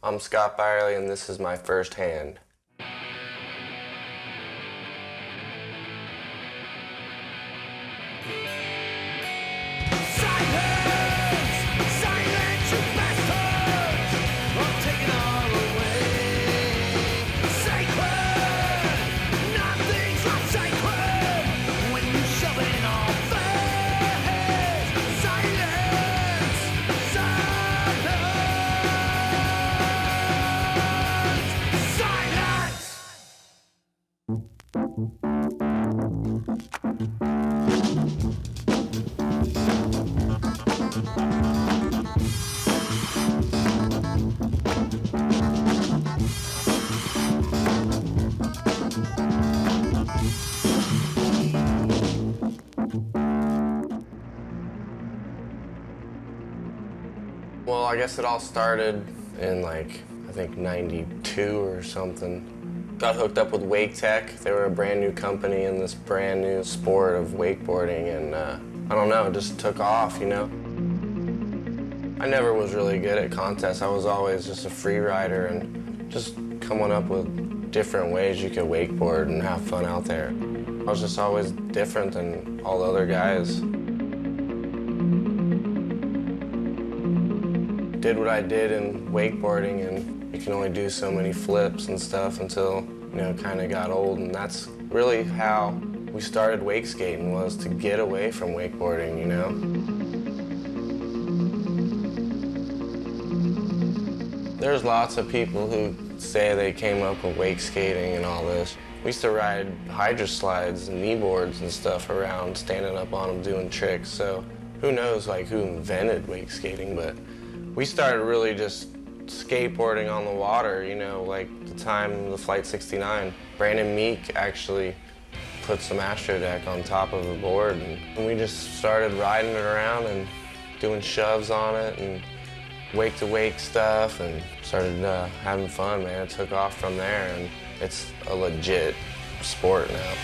I'm Scott Byerly, and this is my first hand. Well, I guess it all started in I think 92 or something. Got hooked up with Wake Tech. They were a brand new company in this brand new sport of wakeboarding, and I don't know, it just took off, you know? I never was really good at contests. I was always just a free rider and just coming up with different ways you could wakeboard and have fun out there. I was just always different than all the other guys. Did what I did in wakeboarding, and you can only do so many flips and stuff until, you know, kind of got old. And that's really how we started wake skating, was to get away from wakeboarding, you know? There's lots of people who say they came up with wake skating and all this. We used to ride hydro slides and knee boards and stuff around, standing up on them doing tricks. So who knows who invented wake skating, but we started really just skateboarding on the water, you know, the time of the Flight 69. Brandon Meek actually put some Astro Deck on top of the board, and we just started riding it around and doing shoves on it and wake-to-wake stuff, and started having fun, man. It took off from there, and it's a legit sport now.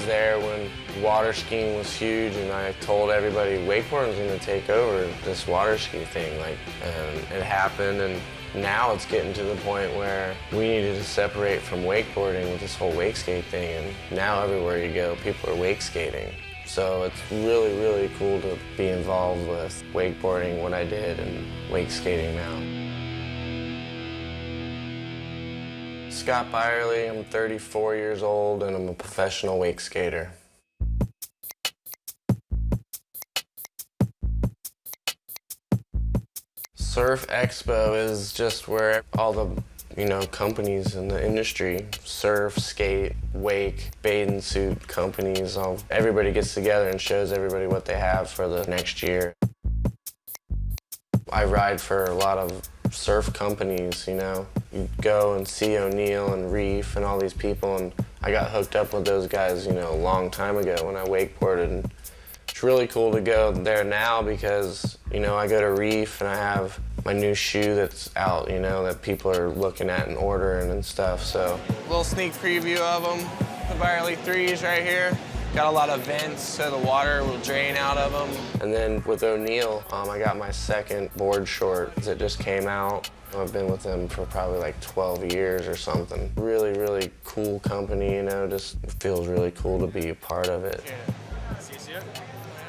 There when water skiing was huge, and I told everybody wakeboarding's going to take over this water ski thing, and it happened, and now it's getting to the point where we needed to separate from wakeboarding with this whole wake skate thing, and now everywhere you go, people are wake skating. So it's really, really cool to be involved with wakeboarding, what I did, and wake skating now. Scott Byerly, I'm 34 years old, and I'm a professional wake skater. Surf Expo is just where all the, you know, companies in the industry, surf, skate, wake, bathing suit companies, everybody gets together and shows everybody what they have for the next year. I ride for a lot of surf companies, you know. You go and see O'Neill and Reef and all these people, and I got hooked up with those guys, you know, a long time ago when I wakeboarded. And it's really cool to go there now because, you know, I go to Reef and I have my new shoe that's out, you know, that people are looking at and ordering and stuff, so. A little sneak preview of them, the Byerly 3s right here. Got a lot of vents so the water will drain out of them. And then with O'Neill, I got my second board short that just came out. I've been with them for probably 12 years or something. Really, really cool company, you know, just feels really cool to be a part of it.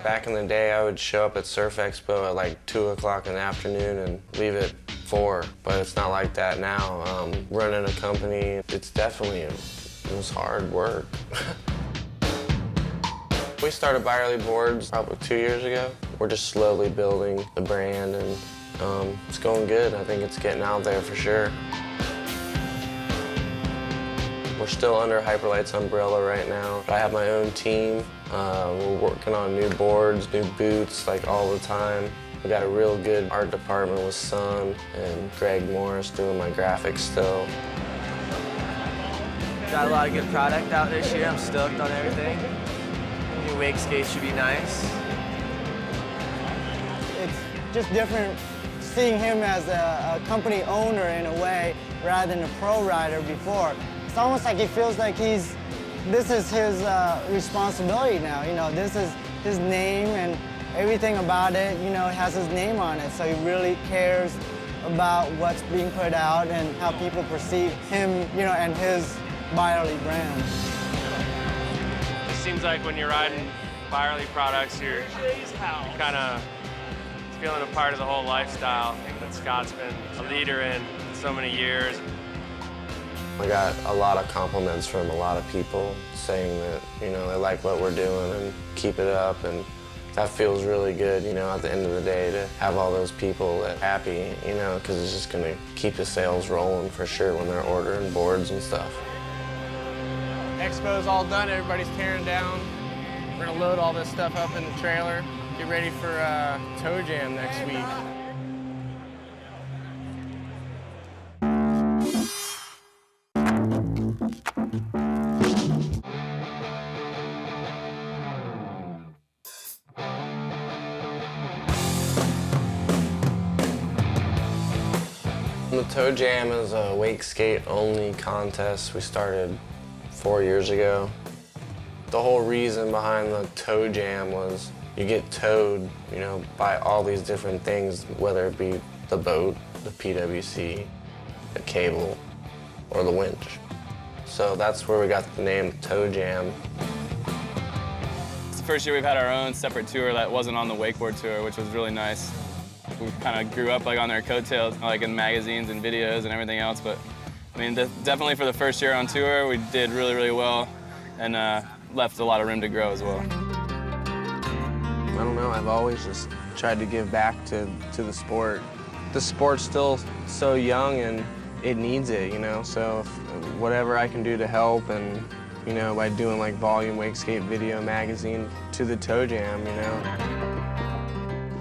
Back in the day, I would show up at Surf Expo at 2 o'clock in the afternoon and leave at 4, but it's not like that now. Running a company, it's definitely, it was hard work. We started Byerly Boards probably 2 years ago. We're just slowly building the brand and It's going good. I think it's getting out there for sure. We're still under Hyperlight's umbrella right now. I have my own team. We're working on new boards, new boots, like all the time. We got a real good art department with Son and Greg Morris doing my graphics still. Got a lot of good product out this year. I'm stoked on everything. New wake skate should be nice. It's just different seeing him as a company owner in a way rather than a pro rider before. It's almost like he feels like this is his responsibility now. You know, this is his name and everything about it, you know, has his name on it. So he really cares about what's being put out and how people perceive him, you know, and his Byerly brand. It seems like when you're riding Byerly products, you're kind of feeling a part of the whole lifestyle that Scott's been a leader in so many years. I got a lot of compliments from a lot of people saying that, you know, they like what we're doing and keep it up, and that feels really good, you know, at the end of the day to have all those people happy, you know, because it's just going to keep the sales rolling for sure when they're ordering boards and stuff. Expo's all done, everybody's tearing down. We're gonna load all this stuff up in the trailer, get ready for Toe Jam next week. The Toe Jam is a wake skate only contest we started 4 years ago. The whole reason behind the Toe Jam was you get towed, you know, by all these different things, whether it be the boat, the PWC, the cable, or the winch. So that's where we got the name Toe Jam. It's the first year we've had our own separate tour that wasn't on the wakeboard tour, which was really nice. We kind of grew up like on their coattails, like in magazines and videos and everything else. But I mean, definitely for the first year on tour, we did really, really well, and left a lot of room to grow as well. I don't know, I've always just tried to give back to the sport. The sport's still so young and it needs it, you know, so whatever I can do to help, and, you know, by doing like volume wake skate video magazine to the Toe Jam, you know.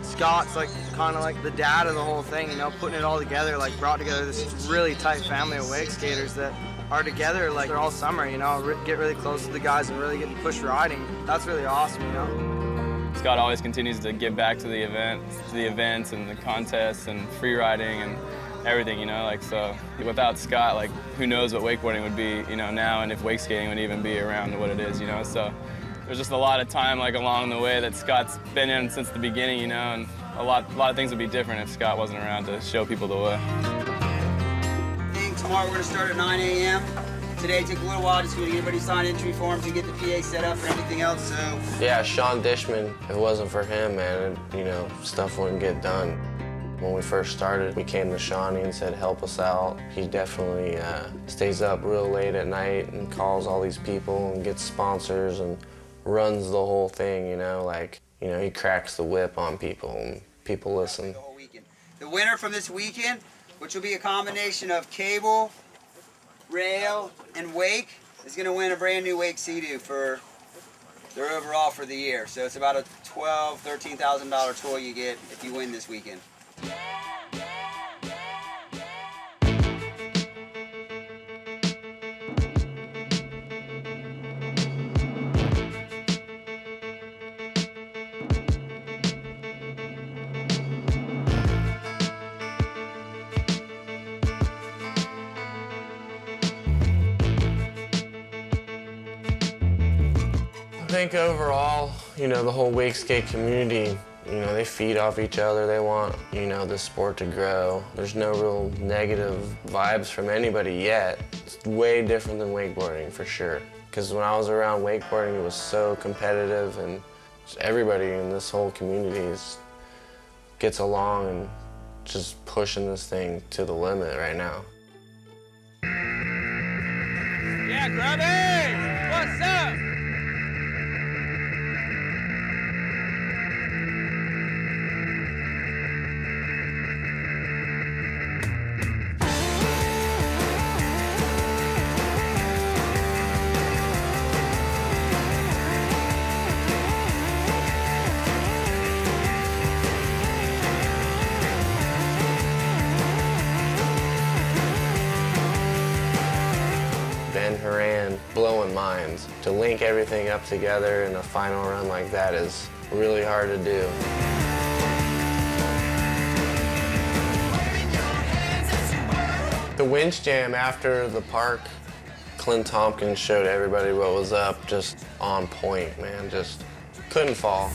Scott's like kind of like the dad of the whole thing, you know, putting it all together, like brought together this really tight family of wake skaters that are together like they're all summer, you know, get really close to the guys and really get to push riding. That's really awesome, you know. Scott always continues to give back to the events and the contests and free riding and everything, you know, like, so without Scott, like, who knows what wakeboarding would be, you know, now, and if wake skating would even be around what it is, you know, so there's just a lot of time, like, along the way that Scott's been in since the beginning, you know, and a lot of things would be different if Scott wasn't around to show people the way. Tomorrow we're going to start at 9 a.m. Today took a little while just to get everybody signed entry forms and get the PA set up and everything else, so. Yeah, Sean Dishman, if it wasn't for him, man, you know, stuff wouldn't get done. When we first started, we came to Shawnee and said, help us out. He definitely stays up real late at night and calls all these people and gets sponsors and runs the whole thing, you know, like, you know, he cracks the whip on people and people listen. The whole weekend. The winner from this weekend, which will be a combination of cable, rail, and wake, is going to win a brand new wake Sea-Doo for their overall for the year. So it's about a $12,000, $13,000 toy you get if you win this weekend. I think overall, you know, the whole wake skate community, you know, they feed off each other. They want, you know, the sport to grow. There's no real negative vibes from anybody yet. It's way different than wakeboarding, for sure. Because when I was around wakeboarding, it was so competitive, and just everybody in this whole community gets along and just pushing this thing to the limit right now. Yeah, Grubby! What's up? been blowing minds. To link everything up together in a final run like that is really hard to do. The winch jam after the park, Clint Tompkins showed everybody what was up, just on point, man, just couldn't fall.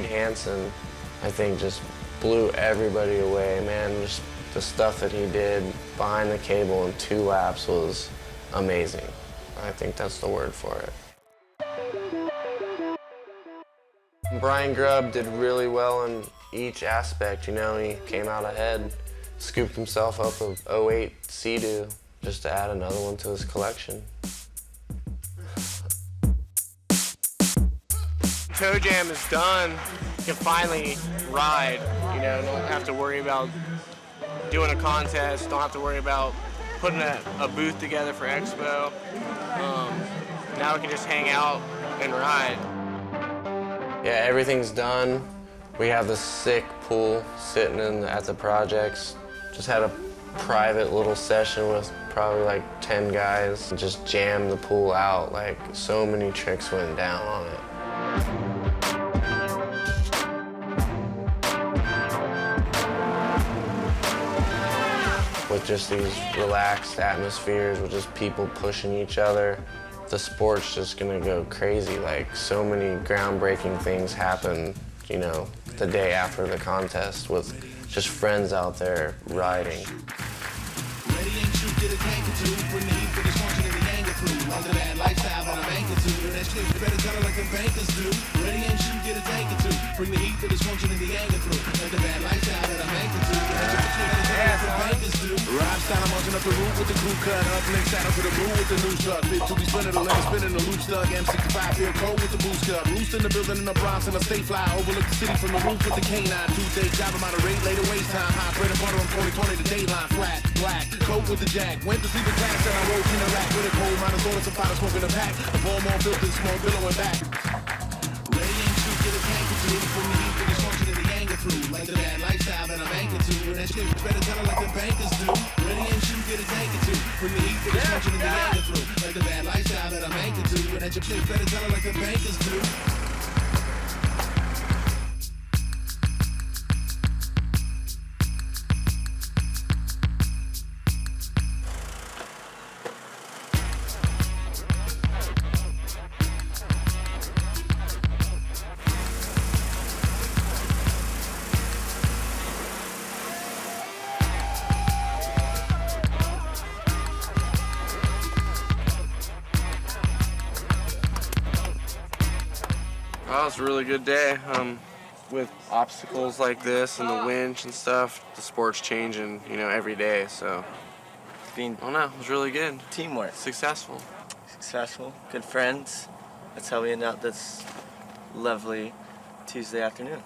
Hampson, I think, just blew everybody away, man. Just the stuff that he did behind the cable in 2 laps was amazing. I think that's the word for it. Brian Grubb did really well in each aspect, you know. He came out ahead, scooped himself up a 08 Sea-Doo just to add another one to his collection. Toe Jam is done. You can finally ride, you know, don't have to worry about doing a contest, don't have to worry about putting a booth together for Expo. Now we can just hang out and ride. Yeah, everything's done. We have the sick pool sitting at the projects. Just had a private little session with probably like 10 guys and just jammed the pool out. Like, so many tricks went down on it. With just these relaxed atmospheres, with just people pushing each other, the sport's just gonna go crazy. Like, so many groundbreaking things happen, you know, the day after the contest with just friends out there riding. Under that lifestyle that I'm anchored to, and that shit better tell her like the bankers do. Ready and shoot, get a tank or two. Bring the heat for dysfunction and the anger through. Under that lifestyle that I'm anchored to, and that shit better tell her like the bankers do. Ride style, I'm marching up the roof with the crew cut. Uplink saddle to the blue with the new truck. Fit to be spinning the lens, spinning the loose thug. M65 feel cold with the boost cut. Roost in the building in the Bronx and I stay fly. Overlook the city from the roof with the canine. Tuesday job, I'm out of rate, later waste time. High bread and butter, I'm 2020, the dayline flat. Black, coat with the jack. Went to sleep in class and I woke in the rack with a cold minus order. Some fire smoking a pack, a ball more filtered, small billowing back. Ready and shoot, get a tank or two. From the heat for dysfunction and the anger through. Like that lifestyle that I'm anchored to. And that shit better tell her like the bankers do. Ready and shoot, get a tank or two. From the heat for dysfunction and the anger through. Like the bad lifestyle that I'm anchored to. And that shit better tell her like the bankers do. Oh, it's a really good day. With obstacles like this and the winch and stuff, the sport's changing, you know, every day. So, I don't know, it was really good. Teamwork. Successful. Successful. Good friends. That's how we end up this lovely Tuesday afternoon.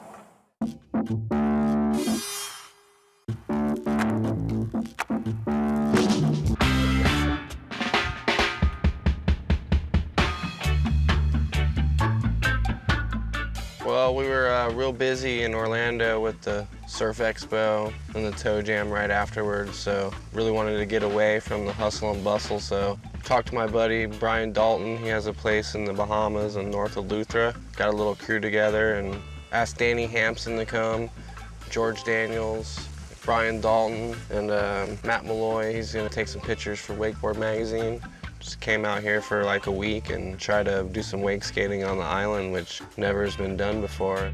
Well, we were real busy in Orlando with the Surf Expo and the Toe Jam right afterwards, so really wanted to get away from the hustle and bustle. So talked to my buddy Brian Dalton. He has a place in the Bahamas and north of Luthra. Got a little crew together and asked Danny Hampson to come, George Daniels, Brian Dalton, and Matt Malloy. He's gonna take some pictures for Wakeboard Magazine. Just came out here for like a week and try to do some wake skating on the island, which never has been done before.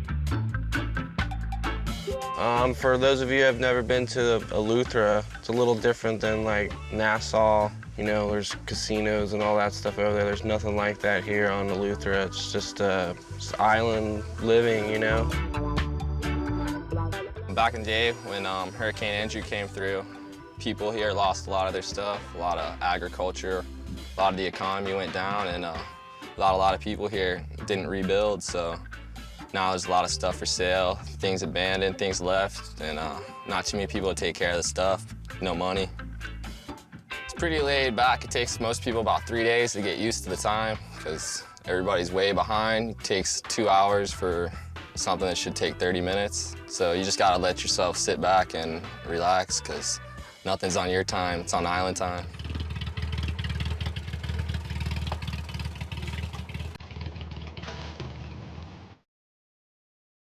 For those of you who have never been to Eleuthera, it's a little different than like Nassau. You know, there's casinos and all that stuff over there. There's nothing like that here on Eleuthera. It's just island living, you know. Back in the day when Hurricane Andrew came through, people here lost a lot of their stuff, a lot of agriculture. A lot of the economy went down, and a lot of people here didn't rebuild, so now there's a lot of stuff for sale, things abandoned, things left, and not too many people to take care of the stuff, no money. It's pretty laid back. It takes most people about 3 days to get used to the time, because everybody's way behind. It takes 2 hours for something that should take 30 minutes. So you just gotta let yourself sit back and relax, because nothing's on your time, it's on island time.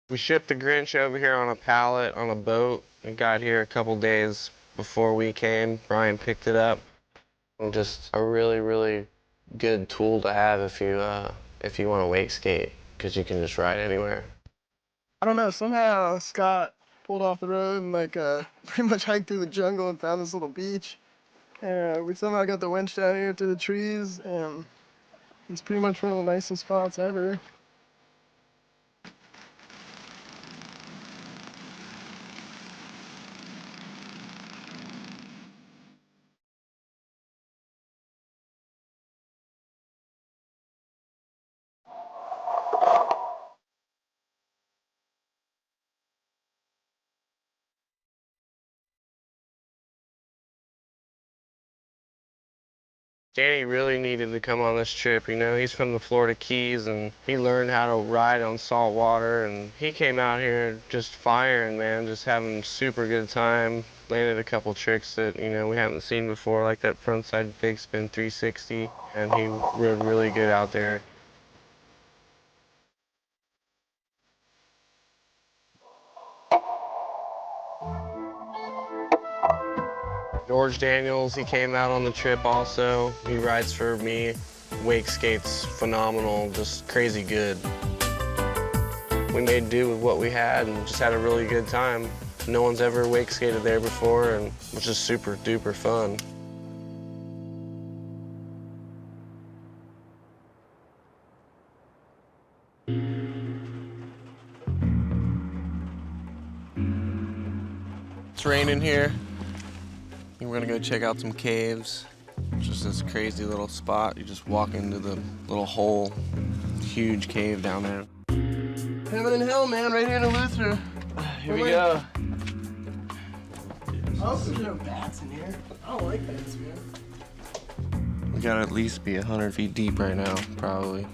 We shipped the Grinch over here on a pallet on a boat. It got here a couple days before we came. Brian picked it up. And just a really, really good tool to have if you want to wake skate, because you can just ride anywhere. I don't know, somehow Scott pulled off the road and pretty much hiked through the jungle and found this little beach. And we somehow got the winch down here through the trees, and it's pretty much one of the nicest spots ever. Danny really needed to come on this trip. You know, he's from the Florida Keys and he learned how to ride on salt water, and he came out here just firing, man, just having a super good time. Landed a couple tricks that, you know, we haven't seen before, like that frontside big spin 360, and he rode really good out there. George Daniels, he came out on the trip also. He rides for me. Wake skates phenomenal, just crazy good. We made do with what we had and just had a really good time. No one's ever wake skated there before, and it was just super duper fun. It's raining here. We're gonna go check out some caves. Just this crazy little spot. You just walk into the little hole. Huge cave down there. Heaven and hell, man, right here in Eleuthera. Here we go. I hope there's no bats in here. I don't like bats, man. We gotta at least be 100 feet deep right now, probably.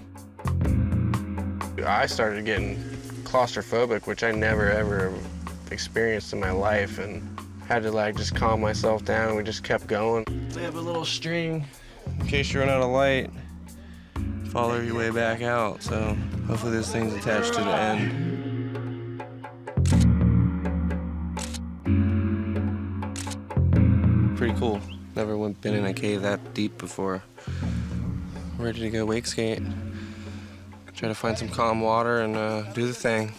I started getting claustrophobic, which I never ever experienced in my life, and had to like just calm myself down. We just kept going. They have a little string in case you run out of light. Follow your way back out. So hopefully this thing's attached to the end. Pretty cool. Never been in a cave that deep before. Ready to go wake skate. Try to find some calm water and do the thing.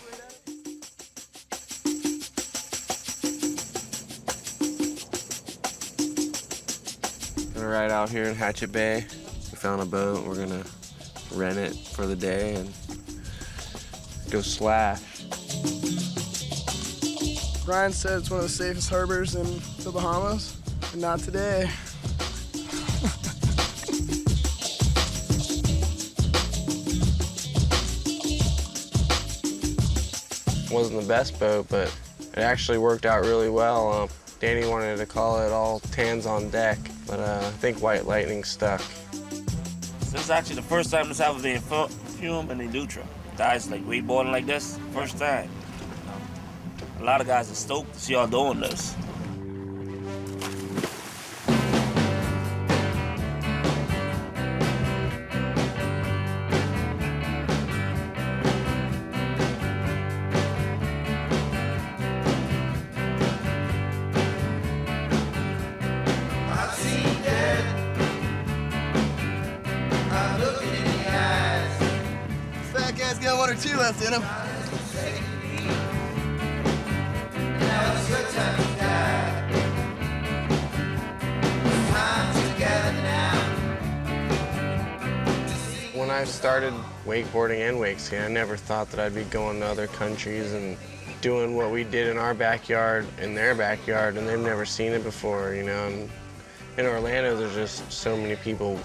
Right out here in Hatchet Bay. We found a boat. We're gonna rent it for the day and go slash. Ryan said it's one of the safest harbors in the Bahamas, but not today. Wasn't the best boat, but it actually worked out really well. Danny wanted to call it all hands on deck, but I think White Lightning stuck. This is actually the first time this ever been filmed in the Eleuthera. Guys like wakeboarding like this, first time. A lot of guys are stoked to see y'all doing this. Fat guy's got one or two left in him. When I started wakeboarding and wake skating, I never thought that I'd be going to other countries and doing what we did in our backyard, in their backyard, and they've never seen it before, you know. And in Orlando, there's just so many people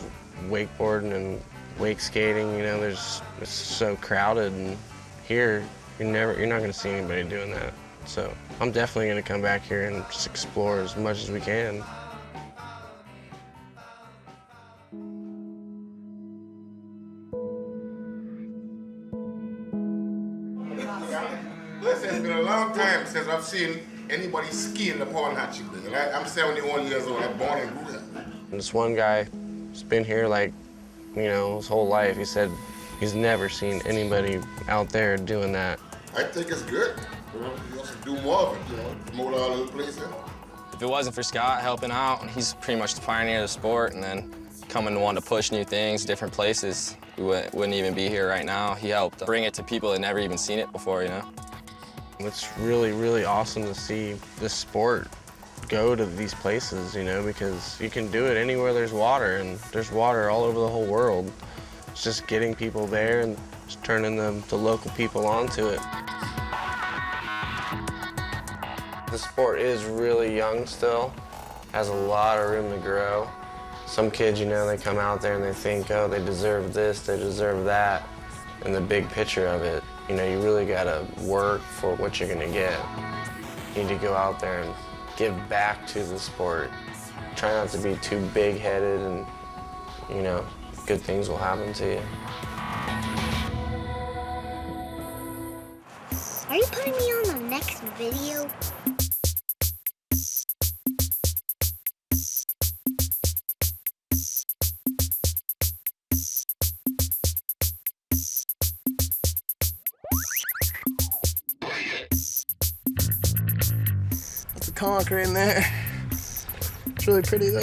wakeboarding and wake skating, you know. It's so crowded, and here you're not going to see anybody doing that. So I'm definitely going to come back here and just explore as much as we can. it's been a long time since I've seen anybody ski in the pond hatching thing. And I'm 71 years old. I'm born and grew here. This one guy has been here like, you know, his whole life. He said he's never seen anybody out there doing that. I think it's good. You know, you also do more of it, you know, promote all over the place. You know? If it wasn't for Scott helping out, he's pretty much the pioneer of the sport, and then coming to want to push new things, different places, we wouldn't even be here right now. He helped bring it to people that never even seen it before, you know? It's really, really awesome to see this sport go to these places, you know, because you can do it anywhere there's water, and there's water all over the whole world. It's just getting people there and just turning the local people onto it. The sport is really young still, has a lot of room to grow. Some kids, you know, they come out there and they think, oh, they deserve this, they deserve that. And the big picture of it, you know, you really gotta work for what you're gonna get. You need to go out there and give back to the sport. Try not to be too big-headed, and, you know, good things will happen to you. Are you putting me on the next video? That's the concrete in there. It's really pretty though.